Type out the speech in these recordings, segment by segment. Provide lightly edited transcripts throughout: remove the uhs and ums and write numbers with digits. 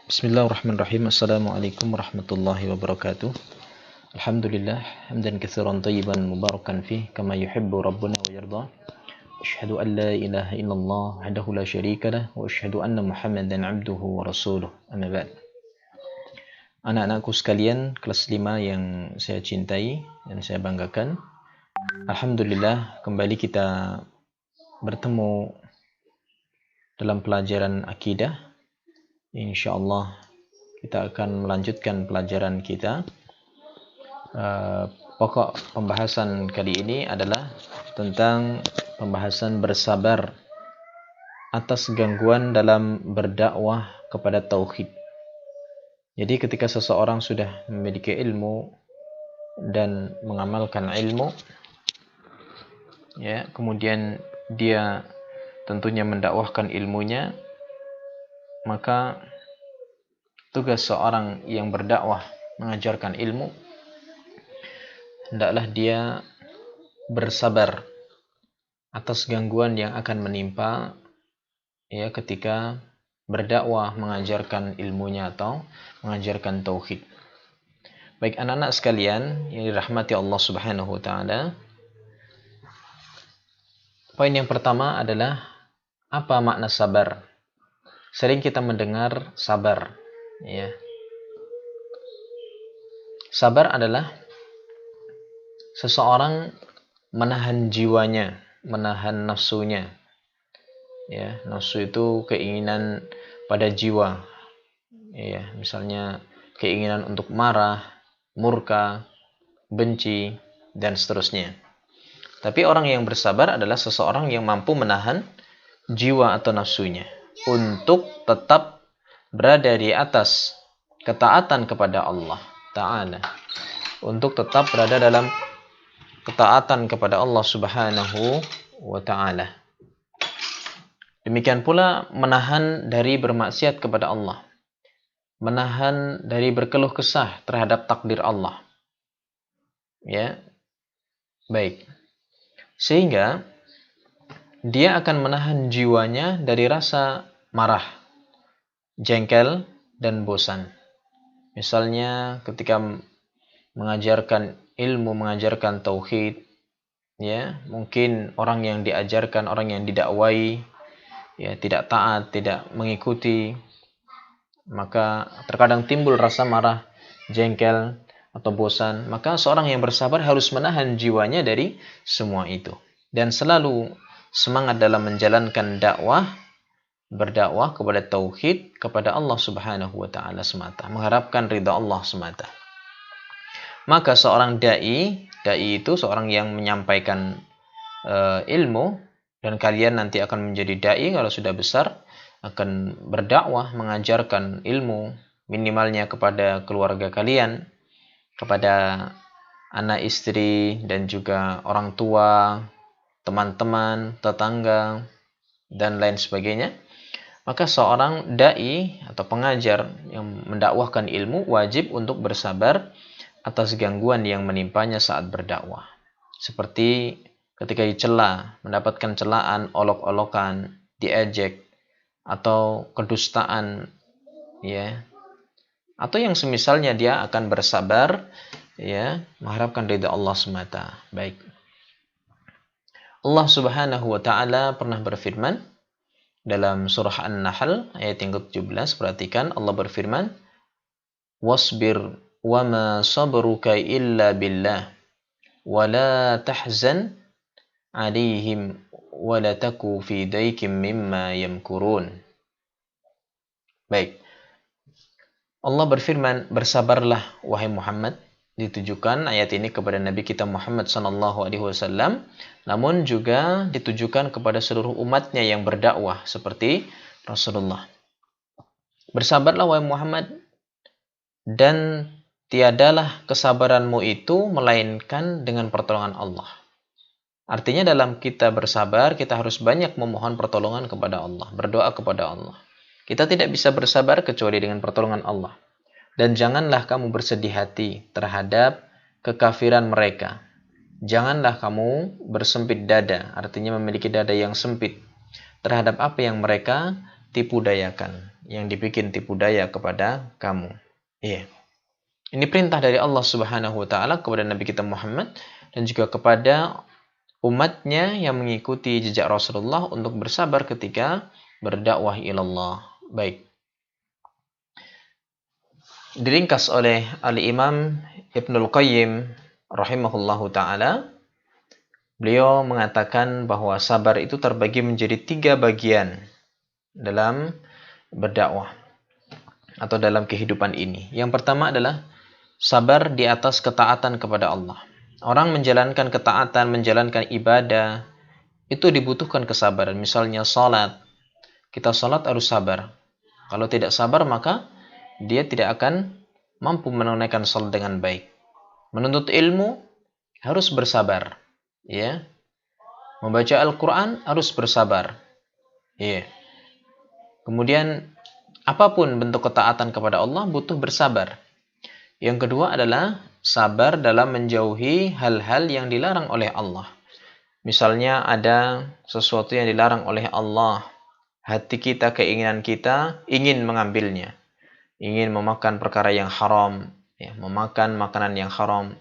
Bismillahirrahmanirrahim. Assalamualaikum warahmatullahi wabarakatuh. Alhamdulillah hamdan katsiran tayyiban mubarakan fih kama yuhibbu rabbuna wa yarda. Asyhadu an la ilaha illallah wahdahu la syarika lah wa asyhadu anna Muhammadan abduhu wa rasuluh. Amma ba'd. Anak-anakku sekalian kelas 5 yang saya cintai dan saya banggakan. Alhamdulillah kembali kita bertemu dalam pelajaran akidah. InsyaAllah kita akan melanjutkan pelajaran kita. Pokok pembahasan kali ini adalah tentang pembahasan bersabar atas gangguan dalam berdakwah kepada tauhid. Jadi ketika seseorang sudah memiliki ilmu dan mengamalkan ilmu, ya, kemudian dia tentunya mendakwahkan ilmunya, maka tugas seorang yang berdakwah mengajarkan ilmu hendaklah dia bersabar atas gangguan yang akan menimpa ya ketika berdakwah mengajarkan ilmunya atau mengajarkan tauhid. Baik anak-anak sekalian yang dirahmati Allah Subhanahu wa taala. Poin yang pertama adalah apa makna sabar? Sering kita mendengar sabar, ya. Sabar adalah seseorang menahan jiwanya, menahan nafsunya. Ya, nafsu itu keinginan pada jiwa. Ya, misalnya keinginan untuk marah, murka, benci, dan seterusnya. Tapi orang yang bersabar adalah seseorang yang mampu menahan jiwa atau nafsunya untuk tetap berada di atas ketaatan kepada Allah Ta'ala, untuk tetap berada dalam ketaatan kepada Allah Subhanahu wa Ta'ala. Demikian pula menahan dari bermaksiat kepada Allah, menahan dari berkeluh kesah terhadap takdir Allah. Ya, baik. Sehingga dia akan menahan jiwanya dari rasa marah, jengkel, dan bosan. Misalnya ketika mengajarkan ilmu, mengajarkan tauhid, ya, mungkin orang yang diajarkan, orang yang didakwai, ya, tidak taat, tidak mengikuti, maka terkadang timbul rasa marah, jengkel, atau bosan. Maka seorang yang bersabar harus menahan jiwanya dari semua itu. Dan selalu semangat dalam menjalankan dakwah, berdakwah kepada tauhid, kepada Allah Subhanahu wa Ta'ala semata, mengharapkan ridha Allah semata. Maka seorang dai itu seorang yang menyampaikan ilmu, dan kalian nanti akan menjadi dai kalau sudah besar, akan berdakwah mengajarkan ilmu minimalnya kepada keluarga kalian, kepada anak istri dan juga orang tua, teman-teman, tetangga, dan lain sebagainya. Maka seorang dai atau pengajar yang mendakwahkan ilmu wajib untuk bersabar atas gangguan yang menimpanya saat berdakwah. Seperti ketika dicela, mendapatkan celaan, olok-olokan, diejek, atau kedustaan, ya. Atau yang semisalnya, dia akan bersabar, ya, mengharapkan ridha Allah semata. Baik. Allah Subhanahu wa Ta'ala pernah berfirman dalam surah An-Nahl ayat yang ke-17, perhatikan Allah berfirman, "Wasbir wa ma sabruka illa billah wa la tahzan 'alaihim wa la taku fi daikin mimma yamkurun." Baik. Allah berfirman, bersabarlah wahai Muhammad. Ditujukan ayat ini kepada Nabi kita Muhammad sallallahu alaihi wasallam, namun juga ditujukan kepada seluruh umatnya yang berdakwah seperti Rasulullah. Bersabarlah wahai Muhammad, dan tiadalah kesabaranmu itu melainkan dengan pertolongan Allah. Artinya dalam kita bersabar, kita harus banyak memohon pertolongan kepada Allah, berdoa kepada Allah. Kita tidak bisa bersabar kecuali dengan pertolongan Allah. Dan janganlah kamu bersedih hati terhadap kekafiran mereka. Janganlah kamu bersempit dada, artinya memiliki dada yang sempit, terhadap apa yang mereka tipu dayakan, yang dibikin tipu daya kepada kamu. Iya. Ini perintah dari Allah Subhanahu wa taala kepada Nabi kita Muhammad dan juga kepada umatnya yang mengikuti jejak Rasulullah untuk bersabar ketika berdakwah ilallah. Baik. Diringkas oleh Al-Imam Ibnul Qayyim rahimahullahu taala, beliau mengatakan bahwa sabar itu terbagi menjadi 3 bagian dalam berdakwah atau dalam kehidupan ini. Yang pertama adalah sabar di atas ketaatan kepada Allah. Orang menjalankan ketaatan, menjalankan ibadah, itu dibutuhkan kesabaran. Misalnya salat. Kita salat harus sabar. Kalau tidak sabar maka dia tidak akan mampu menunaikan salat dengan baik. Menuntut ilmu harus bersabar. Ya. Membaca Al-Quran harus bersabar. Ya. Kemudian apapun bentuk ketaatan kepada Allah butuh bersabar. Yang kedua adalah sabar dalam menjauhi hal-hal yang dilarang oleh Allah. Misalnya ada sesuatu yang dilarang oleh Allah. Hati kita, keinginan kita ingin mengambilnya. Ingin memakan perkara yang haram. Ya, memakan makanan yang haram.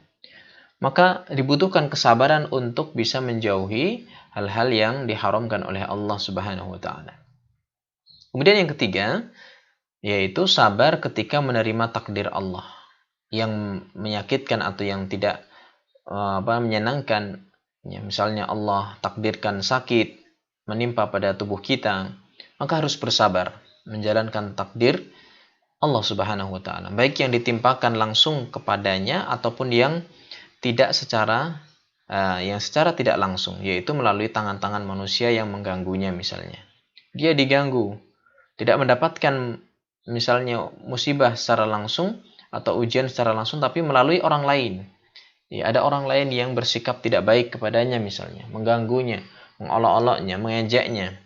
Maka dibutuhkan kesabaran untuk bisa menjauhi hal-hal yang diharamkan oleh Allah Subhanahu wa taala. Kemudian yang ketiga, yaitu sabar ketika menerima takdir Allah yang menyakitkan atau yang tidak menyenangkan. Ya, misalnya Allah takdirkan sakit menimpa pada tubuh kita, maka harus bersabar menjalankan takdir Allah Subhanahu wa taala, baik yang ditimpakan langsung kepadanya ataupun yang secara tidak langsung, yaitu melalui tangan-tangan manusia yang mengganggunya. Misalnya dia diganggu, tidak mendapatkan misalnya musibah secara langsung atau ujian secara langsung, tapi melalui orang lain. Ya, ada orang lain yang bersikap tidak baik kepadanya, misalnya mengganggunya, mengolok-oloknya, mengejaknya,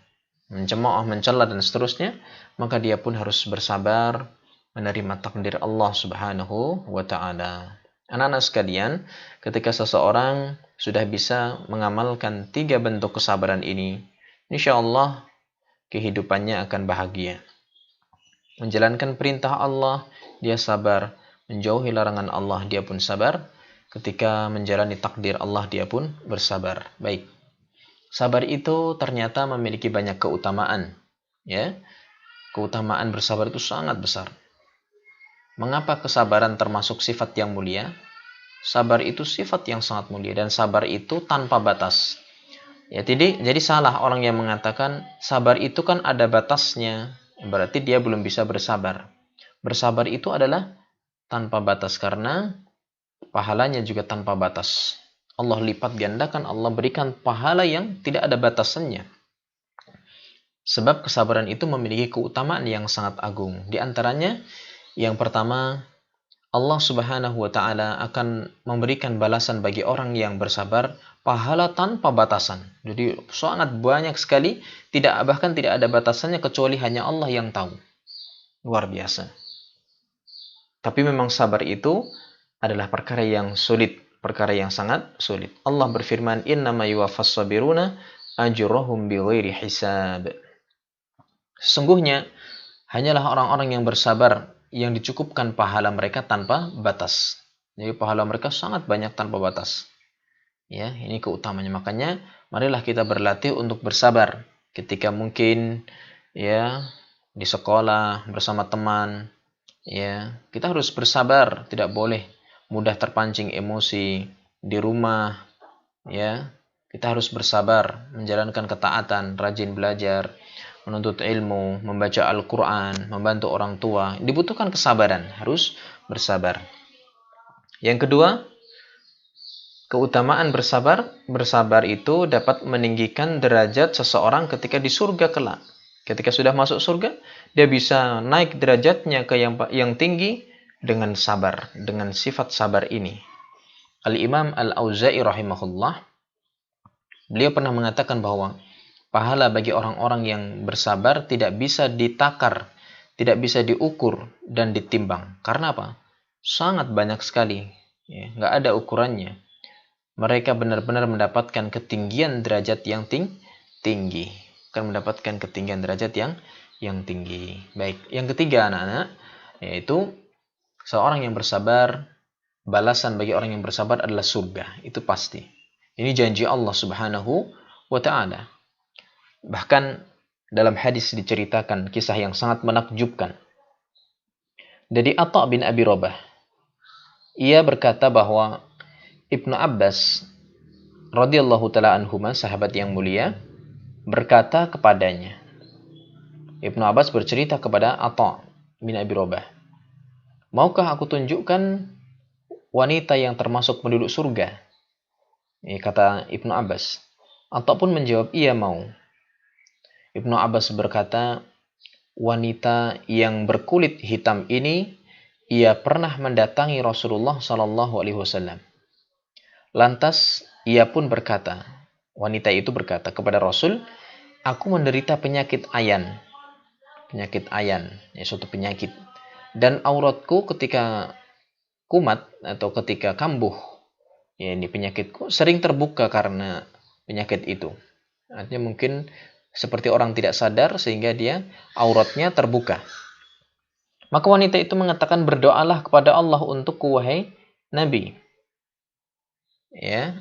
mencemooh, mencela dan seterusnya, maka dia pun harus bersabar menerima takdir Allah Subhanahu wa taala. Anak-anak sekalian, ketika seseorang sudah bisa mengamalkan 3 bentuk kesabaran ini, insyaallah kehidupannya akan bahagia. Menjalankan perintah Allah, dia sabar. Menjauhi larangan Allah, dia pun sabar. Ketika menjalani takdir Allah, dia pun bersabar. Baik. Sabar itu ternyata memiliki banyak keutamaan. Ya. Keutamaan bersabar itu sangat besar. Mengapa kesabaran termasuk sifat yang mulia? Sabar itu sifat yang sangat mulia dan sabar itu tanpa batas. Ya, jadi salah orang yang mengatakan sabar itu kan ada batasnya. Berarti dia belum bisa bersabar. Bersabar itu adalah tanpa batas karena pahalanya juga tanpa batas. Allah lipat gandakan, Allah berikan pahala yang tidak ada batasannya. Sebab kesabaran itu memiliki keutamaan yang sangat agung. Di antaranya, yang pertama, Allah Subhanahu wa taala akan memberikan balasan bagi orang yang bersabar, pahala tanpa batasan. Jadi sangat banyak sekali, bahkan tidak ada batasannya kecuali hanya Allah yang tahu. Luar biasa. Tapi memang sabar itu adalah perkara yang sulit, perkara yang sangat sulit. Allah berfirman, "Innama yuwaffas sabiruna ajrahum bighairi hisab." Sesungguhnya hanyalah orang-orang yang bersabar yang dicukupkan pahala mereka tanpa batas. Jadi pahala mereka sangat banyak tanpa batas. Ya, ini keutamanya. Makanya marilah kita berlatih untuk bersabar ketika mungkin ya di sekolah bersama teman. Ya, kita harus bersabar, tidak boleh mudah terpancing emosi di rumah. Ya, kita harus bersabar menjalankan ketaatan, rajin belajar, menuntut ilmu, membaca Al-Quran, membantu orang tua. Dibutuhkan kesabaran, harus bersabar. Yang kedua, keutamaan bersabar. Bersabar itu dapat meninggikan derajat seseorang ketika di surga kelak. Ketika sudah masuk surga, dia bisa naik derajatnya ke yang tinggi dengan sabar, dengan sifat sabar ini. Al-Imam Al-Auza'i rahimahullah, beliau pernah mengatakan bahwa pahala bagi orang-orang yang bersabar tidak bisa ditakar, tidak bisa diukur dan ditimbang. Karena apa? Sangat banyak sekali, ya, nggak ada ukurannya. Mereka benar-benar mendapatkan ketinggian derajat yang tinggi, akan mendapatkan ketinggian derajat yang yang tinggi. Baik, yang ketiga anak-anak, yaitu seorang yang bersabar, balasan bagi orang yang bersabar adalah surga. Itu pasti. Ini janji Allah Subhanahu wa Ta'ala. Bahkan dalam hadis diceritakan kisah yang sangat menakjubkan. Dari Atha bin Abi Rabah, ia berkata bahwa Ibnu Abbas radhiyallahu taala anhuma, sahabat yang mulia, berkata kepadanya. Ibnu Abbas bercerita kepada Atha bin Abi Rabah, "Maukah aku tunjukkan wanita yang termasuk penduduk surga?" Kata Ibnu Abbas. Atha pun menjawab, "Iya, mau." Ibnu Abbas berkata, "Wanita yang berkulit hitam ini, ia pernah mendatangi Rasulullah Shallallahu Alaihi Wasallam. Lantas ia pun berkata," wanita itu berkata kepada Rasul, "Aku menderita penyakit ayan." Penyakit ayan, suatu penyakit. "Dan auratku ketika kumat atau ketika kambuh, ini penyakitku sering terbuka karena penyakit itu." Artinya mungkin seperti orang tidak sadar sehingga dia auratnya terbuka. Maka wanita itu mengatakan, "Berdoalah kepada Allah untukku, wahai Nabi,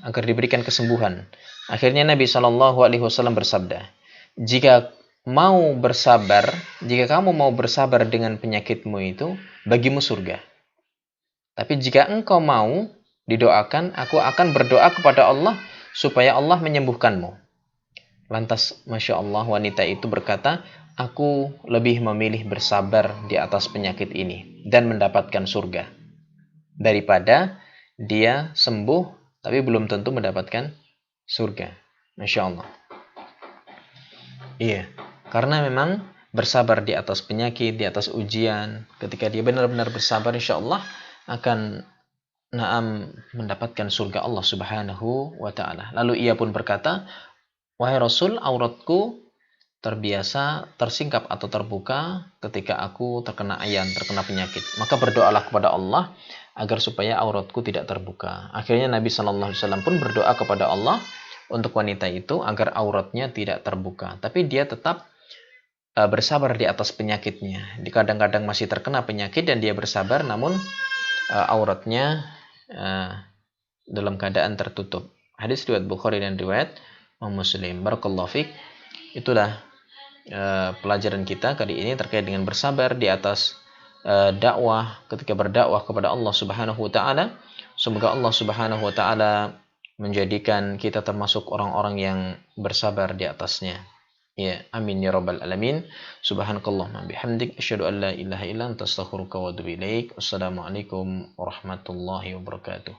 agar diberikan kesembuhan." Akhirnya Nabi Shallallahu Alaihi Wasallam bersabda, "Jika kamu mau bersabar dengan penyakitmu itu, bagimu surga. Tapi jika engkau mau didoakan, aku akan berdoa kepada Allah supaya Allah menyembuhkanmu." Lantas, Masya Allah, wanita itu berkata, "Aku lebih memilih bersabar di atas penyakit ini dan mendapatkan surga daripada dia sembuh tapi belum tentu mendapatkan surga." Masya Allah. Iya, karena memang bersabar di atas penyakit, di atas ujian, ketika dia benar-benar bersabar, insya Allah akan mendapatkan surga Allah Subhanahu wa Ta'ala. Lalu ia pun berkata, "Wahai Rasul, auratku terbiasa tersingkap atau terbuka ketika aku terkena ayan, terkena penyakit. Maka berdoalah kepada Allah agar supaya auratku tidak terbuka." Akhirnya Nabi Shallallahu Alaihi Wasallam pun berdoa kepada Allah untuk wanita itu agar auratnya tidak terbuka. Tapi dia tetap bersabar di atas penyakitnya. Kadang-kadang masih terkena penyakit dan dia bersabar, namun auratnya dalam keadaan tertutup. Hadis riwayat Bukhari dan riwayat Muslim. Barakallahu fiik. Itulah pelajaran kita kali ini terkait dengan bersabar di atas dakwah, ketika berdakwah kepada Allah Subhanahu wa Ta'ala. Semoga Allah Subhanahu wa Ta'ala menjadikan kita termasuk orang-orang yang bersabar di atasnya. Ya, amin ya rabbal alamin. Subhanakallahumma bihamdik asyhadu an la ilaha illa anta astaghfiruka wa atubu ilaik. Wassalamualaikum warahmatullahi wabarakatuh.